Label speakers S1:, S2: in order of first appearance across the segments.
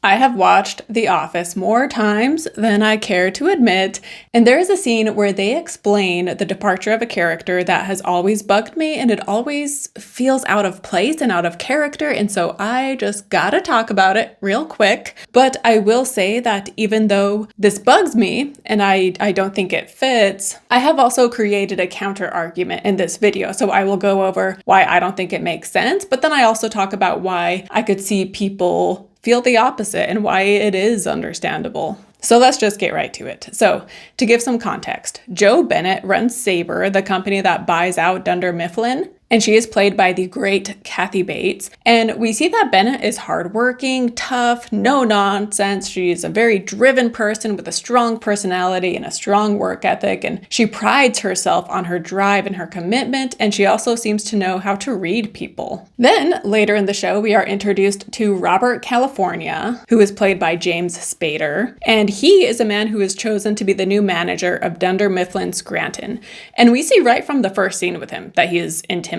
S1: I have watched The Office more times than I care to admit, and there is a scene where they explain the departure of a character that has always bugged me, and it always feels out of place and out of character, and so I just gotta talk about it real quick. But I will say that even though this bugs me, and I don't think it fits, I have also created a counter argument in this video, so I will go over why I don't think it makes sense, but then I also talk about why I could see people feel the opposite and why it is understandable. So let's just get right to it. So to give some context, Jo Bennett runs Sabre, the company that buys out Dunder Mifflin, and she is played by the great Kathy Bates. And we see that Bennett is hardworking, tough, no nonsense. She's a very driven person with a strong personality and a strong work ethic, and she prides herself on her drive and her commitment, and she also seems to know how to read people. Then later in the show, we are introduced to Robert California, who is played by James Spader, and he is a man who is chosen to be the new manager of Dunder Mifflin Scranton. And we see right from the first scene with him that he is intimidating,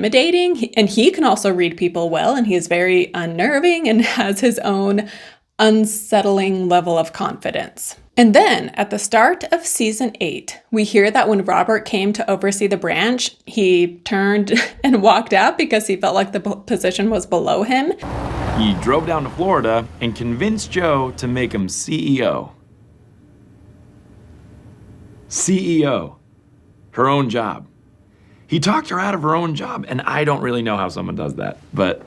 S1: and he can also read people well, and he is very unnerving and has his own unsettling level of confidence. And then at the start of season 8, we hear that when Robert came to oversee the branch, he turned and walked out because he felt like the position was below him.
S2: He drove down to Florida and convinced Jo to make him CEO. CEO. Her own job. He talked her out of her own job, and I don't really know how someone does that. But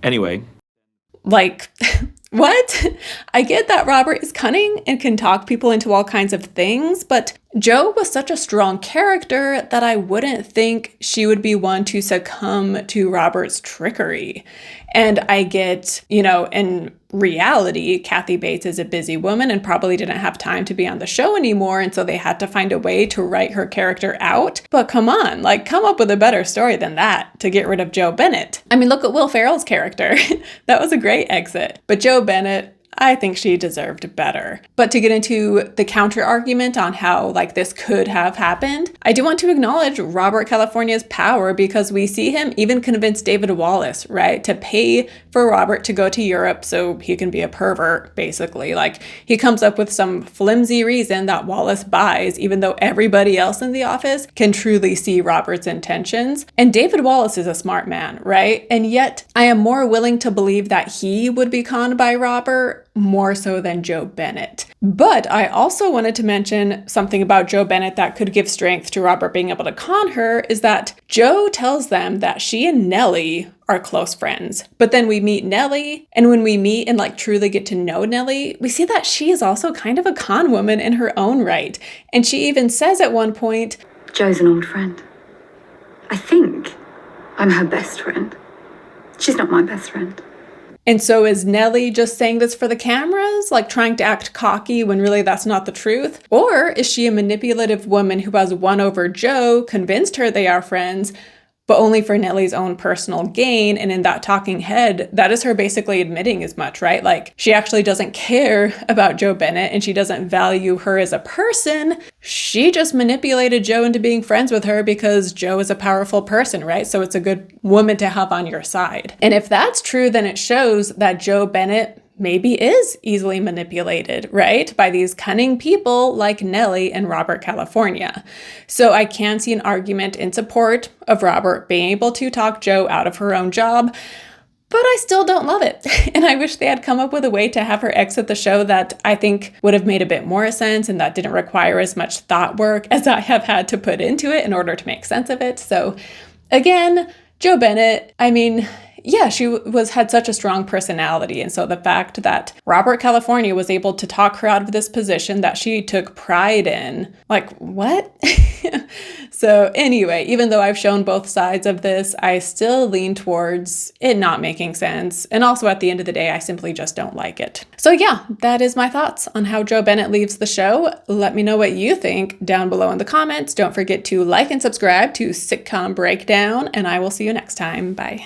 S2: anyway.
S1: Like, what? I get that Robert is cunning and can talk people into all kinds of things, but Jo was such a strong character that I wouldn't think she would be one to succumb to Robert's trickery. And I get, in reality, Kathy Bates is a busy woman and probably didn't have time to be on the show anymore, and so they had to find a way to write her character out. But come on, come up with a better story than that to get rid of Jo Bennett. I mean, look at Will Ferrell's character. That was a great exit. But Jo Bennett, I think she deserved better. But to get into the counter argument on how this could have happened, I do want to acknowledge Robert California's power, because we see him even convince David Wallace, right, to pay for Robert to go to Europe so he can be a pervert, basically. He comes up with some flimsy reason that Wallace buys, even though everybody else in the office can truly see Robert's intentions. And David Wallace is a smart man, right? And yet I am more willing to believe that he would be conned by Robert more so than Jo Bennett. But I also wanted to mention something about Jo Bennett that could give strength to Robert being able to con her, is that Jo tells them that she and Nellie are close friends. But then we meet Nellie, and when we meet and truly get to know Nellie, we see that she is also kind of a con woman in her own right. And she even says at one point,
S3: Jo's an old friend. I think I'm her best friend. She's not my best friend.
S1: And so is Nellie just saying this for the cameras, trying to act cocky when really that's not the truth? Or is she a manipulative woman who has won over Jo, convinced her they are friends, but only for Nellie's own personal gain? And in that talking head, that is her basically admitting as much, right? She actually doesn't care about Jo Bennett and she doesn't value her as a person. She just manipulated Jo into being friends with her because Jo is a powerful person, right? So it's a good woman to have on your side. And if that's true, then it shows that Jo Bennett maybe is easily manipulated, right? By these cunning people like Nellie and Robert California. So I can see an argument in support of Robert being able to talk Jo out of her own job, but I still don't love it. And I wish they had come up with a way to have her exit the show that I think would have made a bit more sense and that didn't require as much thought work as I have had to put into it in order to make sense of it. So again, Jo Bennett, yeah, she had such a strong personality. And so the fact that Robert California was able to talk her out of this position that she took pride in, what? So anyway, even though I've shown both sides of this, I still lean towards it not making sense. And also at the end of the day, I simply just don't like it. So yeah, that is my thoughts on how Jo Bennett leaves the show. Let me know what you think down below in the comments. Don't forget to like and subscribe to Sitcom Breakdown, and I will see you next time. Bye.